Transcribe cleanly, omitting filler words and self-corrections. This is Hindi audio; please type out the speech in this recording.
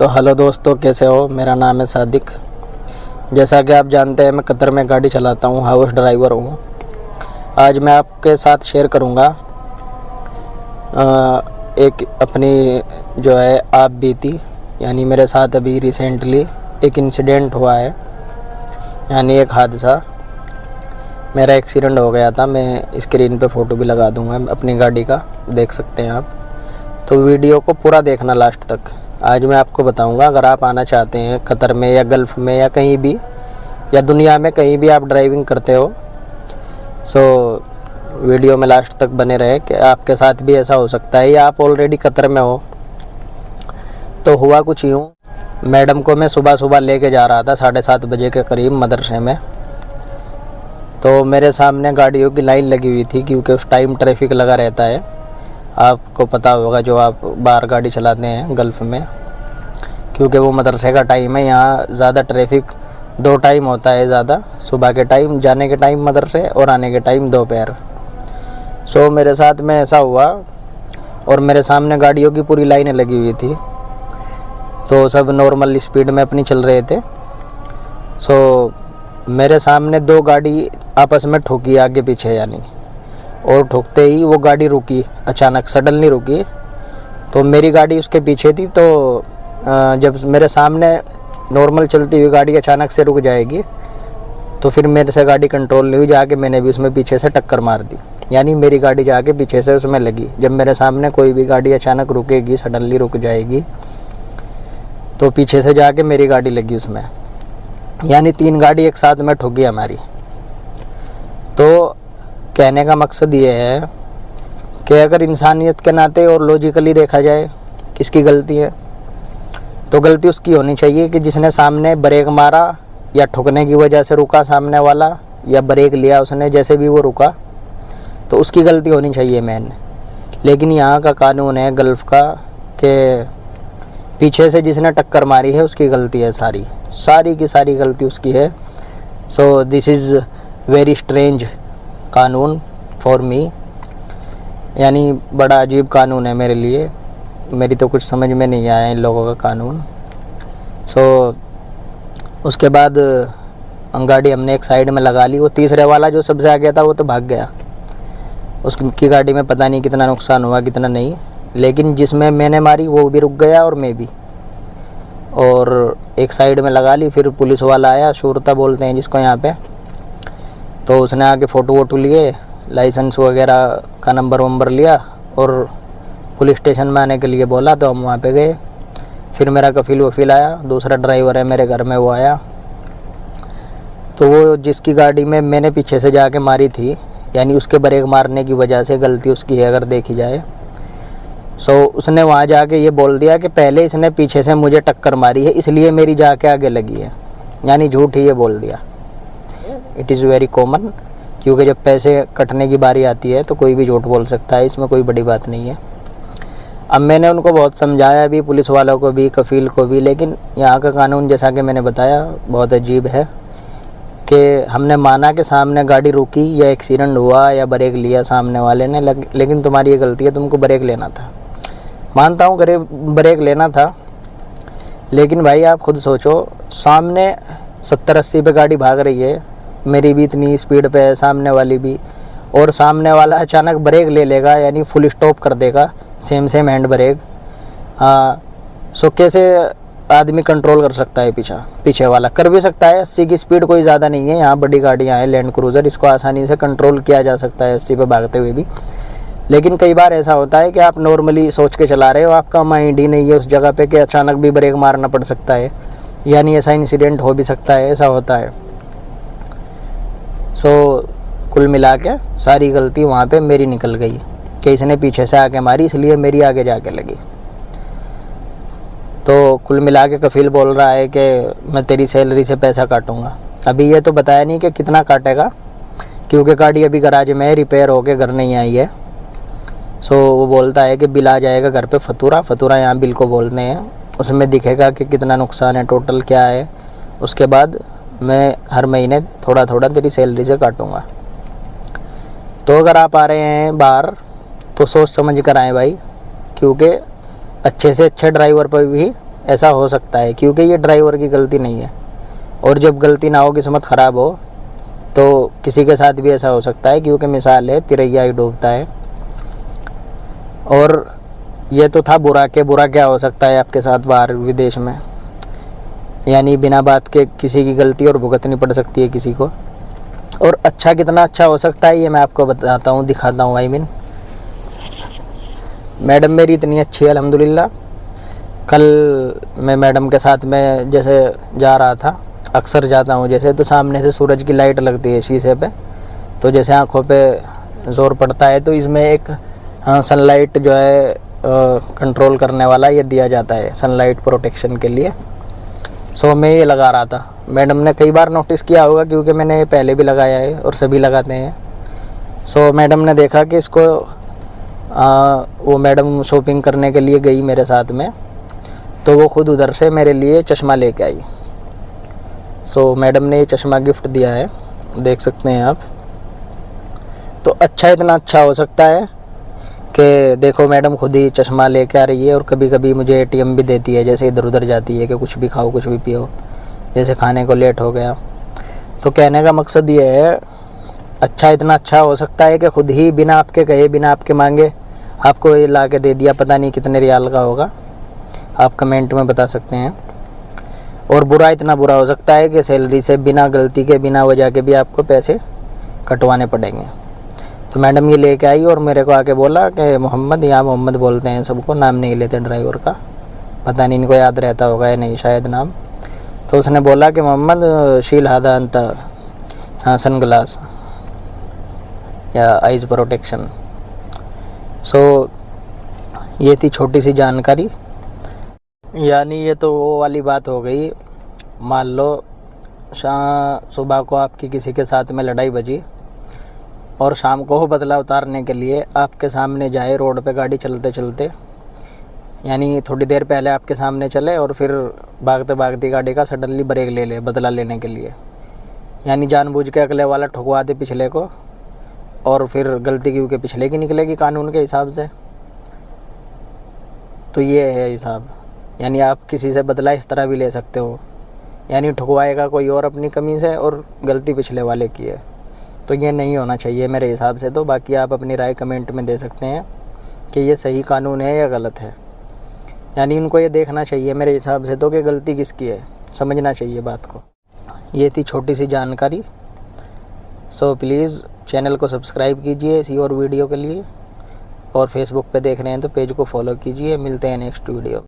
तो हेलो दोस्तों, कैसे हो। मेरा नाम है सादिक। जैसा कि आप जानते हैं, मैं कतर में गाड़ी चलाता हूँ, हाउस ड्राइवर हूँ। आज मैं आपके साथ शेयर करूँगा एक अपनी जो है आप बीती, यानी मेरे साथ अभी रिसेंटली एक इंसिडेंट हुआ है, यानी एक हादसा। मेरा एक्सीडेंट हो गया था। मैं स्क्रीन पे फ़ोटो भी लगा दूँगा अपनी गाड़ी का, देख सकते हैं आप। तो वीडियो को पूरा देखना लास्ट तक। आज मैं आपको बताऊंगा, अगर आप आना चाहते हैं कतर में या गल्फ़ में या कहीं भी या दुनिया में कहीं भी आप ड्राइविंग करते हो, सो वीडियो में लास्ट तक बने रहे कि आपके साथ भी ऐसा हो सकता है या आप ऑलरेडी कतर में हो। तो हुआ कुछ यूँ, मैडम को मैं सुबह सुबह लेके जा रहा था 7:30 बजे के करीब मदरसे में। तो मेरे सामने गाड़ियों की लाइन लगी हुई थी, क्योंकि उस टाइम ट्रैफिक लगा रहता है। आपको पता होगा जो आप बाहर गाड़ी चलाते हैं गल्फ़ में, क्योंकि वो मदरसे का टाइम है। यहाँ ज़्यादा ट्रैफिक 2 टाइम होता है ज़्यादा, सुबह के टाइम जाने के टाइम मदरसे और आने के टाइम दोपहर। सो मेरे साथ में ऐसा हुआ और मेरे सामने गाड़ियों की पूरी लाइनें लगी हुई थी। तो सब नॉर्मल स्पीड में अपनी चल रहे थे। सो मेरे सामने 2 गाड़ी आपस में ठोकी आगे पीछे, यानी, और ठोकते ही वो गाड़ी रुकी अचानक, सडनली रुकी। तो मेरी गाड़ी उसके पीछे थी। तो जब मेरे सामने नॉर्मल चलती हुई गाड़ी अचानक से रुक जाएगी तो फिर मेरे से गाड़ी कंट्रोल नहीं हुई, जाके मैंने भी उसमें पीछे से टक्कर मार दी, यानी मेरी गाड़ी जाके पीछे से उसमें लगी। जब मेरे सामने कोई भी गाड़ी अचानक रुकेगी, सडनली रुक जाएगी, तो पीछे से जाके मेरी गाड़ी लगी उसमें, यानी 3 गाड़ी एक साथ में ठुकी हमारी। तो कहने का मकसद ये है कि अगर इंसानियत के नाते और लॉजिकली देखा जाए किसकी गलती है, तो गलती उसकी होनी चाहिए कि जिसने सामने ब्रेक मारा या ठुकने की वजह से रुका सामने वाला, या ब्रेक लिया उसने, जैसे भी वो रुका, तो उसकी गलती होनी चाहिए मेन। लेकिन यहाँ का कानून है गल्फ़ का कि पीछे से जिसने टक्कर मारी है उसकी गलती है, सारी की सारी गलती उसकी है। So this is very strange कानून फॉर मी, यानी बड़ा अजीब कानून है मेरे लिए। मेरी तो कुछ समझ में नहीं आया इन लोगों का कानून। सो उसके बाद गाड़ी हमने एक साइड में लगा ली। वो तीसरे वाला जो सबसे आगे था वो तो भाग गया, उसकी गाड़ी में पता नहीं कितना नुकसान हुआ कितना नहीं, लेकिन जिसमें मैंने मारी वो भी रुक गया और मैं भी, और एक साइड में लगा ली। फिर पुलिस वाला आया, शूरता बोलते हैं जिसको यहाँ पे, तो उसने आके फ़ोटो वोटो लिए, लाइसेंस वगैरह का नंबर लिया और पुलिस स्टेशन में आने के लिए बोला। तो हम वहाँ पे गए। फिर मेरा कफील वफील आया, दूसरा ड्राइवर है मेरे घर में, वो आया। तो वो जिसकी गाड़ी में मैंने पीछे से जाके मारी थी, यानी उसके ब्रेक मारने की वजह से गलती उसकी है अगर देखी जाए। सो उसने वहाँ जाके ये बोल दिया कि पहले इसने पीछे से मुझे टक्कर मारी है, इसलिए मेरी जाके आगे लगी है, यानी झूठ ही ये बोल दिया। इट इज़ वेरी कॉमन, क्योंकि जब पैसे कटने की बारी आती है तो कोई भी झूठ बोल सकता है, इसमें कोई बड़ी बात नहीं है। अब मैंने उनको बहुत समझाया भी, पुलिस वालों को भी, कफील को भी, लेकिन यहाँ का कानून जैसा कि मैंने बताया बहुत अजीब है कि हमने माना कि सामने गाड़ी रुकी या एक्सीडेंट हुआ या ब्रेक लिया सामने वाले ने, लेकिन तुम्हारी ये गलती है, तुमको ब्रेक लेना था। मानता हूँ करे ब्रेक लेना था, लेकिन भाई आप खुद सोचो, सामने 70-80 पे गाड़ी भाग रही है, मेरी भी इतनी स्पीड पे है, सामने वाली भी, और सामने वाला अचानक ब्रेक ले लेगा, यानी फुल स्टॉप कर देगा, सेम हैंड ब्रेक। सो कैसे आदमी कंट्रोल कर सकता है? पीछे वाला कर भी सकता है, 80 की स्पीड कोई ज़्यादा नहीं है, यहाँ बड़ी गाड़ियाँ हैं, लैंड क्रूज़र, इसको आसानी से कंट्रोल किया जा सकता है 80 पे भागते हुए भी। लेकिन कई बार ऐसा होता है कि आप नॉर्मली सोच के चला रहे हो, आपका माइंड ही नहीं है उस जगह पे कि अचानक भी ब्रेक मारना पड़ सकता है, यानी ऐसा इंसिडेंट हो भी सकता है, ऐसा होता है। सो कुल मिला के सारी गलती वहाँ पे मेरी निकल गई कि इसने पीछे से आके मारी, इसलिए मेरी आगे जाके लगी। तो कुल मिला के कफील बोल रहा है कि मैं तेरी सैलरी से पैसा काटूंगा। अभी ये तो बताया नहीं कि कितना काटेगा, क्योंकि गाड़ी अभी गराज में रिपेयर होके घर नहीं आई है। सो वो बोलता है कि बिल आ जाएगा घर पे, फतूरा यहाँ बिल को बोलते हैं, उसमें दिखेगा कि कितना नुकसान है, टोटल क्या है। उसके बाद मैं हर महीने थोड़ा थोड़ा तेरी सैलरी से काटूंगा। तो अगर आप आ रहे हैं बाहर तो सोच समझ कर आएँ भाई, क्योंकि अच्छे से अच्छे ड्राइवर पर भी ऐसा हो सकता है, क्योंकि ये ड्राइवर की गलती नहीं है। और जब गलती ना हो, किस्मत ख़राब हो, तो किसी के साथ भी ऐसा हो सकता है, क्योंकि मिसाल है तिरैया ही डूबता है। और ये तो था बुरा के बुरा क्या हो सकता है आपके साथ बाहर विदेश में, यानी बिना बात के किसी की गलती और भुगतनी पड़ सकती है किसी को। और अच्छा कितना अच्छा हो सकता है ये मैं आपको बताता हूँ, दिखाता हूँ। मैडम मेरी इतनी अच्छी है अल्हम्दुलिल्लाह। कल मैं मैडम के साथ में जैसे जा रहा था, अक्सर जाता हूँ जैसे, तो सामने से सूरज की लाइट लगती है शीशे पे, तो जैसे आँखों पे ज़ोर पड़ता है, तो इसमें एक सनलाइट जो है कंट्रोल करने वाला ये दिया जाता है सनलाइट प्रोटेक्शन के लिए। सो मैं ये लगा रहा था। मैडम ने कई बार नोटिस किया होगा, क्योंकि मैंने ये पहले भी लगाया है और सभी लगाते हैं। सो मैडम ने देखा कि इसको वो मैडम शॉपिंग करने के लिए गई मेरे साथ में, तो वो ख़ुद उधर से मेरे लिए चश्मा लेके आई। सो मैडम ने ये चश्मा गिफ्ट दिया है, देख सकते हैं आप। तो अच्छा इतना अच्छा हो सकता है कि देखो मैडम खुद ही चश्मा लेके आ रही है, और कभी कभी मुझे एटीएम भी देती है, जैसे इधर उधर जाती है कि कुछ भी खाओ कुछ भी पियो, जैसे खाने को लेट हो गया। तो कहने का मकसद ये है, अच्छा इतना अच्छा हो सकता है कि खुद ही बिना आपके कहे, बिना आपके मांगे आपको ये ला के दे दिया। पता नहीं कितने रियाल का होगा, आप कमेंट में बता सकते हैं। और बुरा इतना बुरा हो सकता है कि सैलरी से बिना गलती के, बिना वजह के भी आपको पैसे कटवाने पड़ेंगे। तो मैडम ये लेके आई और मेरे को आके बोला कि मोहम्मद, यहाँ मोहम्मद बोलते हैं सबको, नाम नहीं लेते ड्राइवर का, पता नहीं इनको याद रहता होगा या नहीं शायद नाम। तो उसने बोला कि मोहम्मद शील हादा अंत, हाँ सन ग्लास या आइज़ प्रोटेक्शन। सो ये थी छोटी सी जानकारी। यानी ये तो वो वाली बात हो गई, मान लो सुबह को आपकी किसी के साथ में लड़ाई बजी, और शाम को वो बदला उतारने के लिए आपके सामने जाए रोड पे गाड़ी चलते चलते, यानी थोड़ी देर पहले आपके सामने चले और फिर भागते भागती गाड़ी का सडनली ब्रेक ले ले बदला लेने के लिए, यानी जानबूझ के अगले वाला ठुकवा दे पिछले को, और फिर गलती क्योंकि पिछले की निकलेगी कानून के हिसाब से। तो ये है हिसाब, यानी आप किसी से बदला इस तरह भी ले सकते हो, यानी ठुकवाएगा कोई और अपनी कमी से और गलती पिछले वाले की है। तो ये नहीं होना चाहिए मेरे हिसाब से। तो बाकी आप अपनी राय कमेंट में दे सकते हैं कि ये सही कानून है या गलत है। यानी इनको ये देखना चाहिए मेरे हिसाब से तो कि गलती किसकी है, समझना चाहिए बात को। ये थी छोटी सी जानकारी। सो प्लीज़ चैनल को सब्सक्राइब कीजिए इसी और वीडियो के लिए, और फेसबुक पे देख रहे हैं तो पेज को फॉलो कीजिए। मिलते हैं नेक्स्ट वीडियो।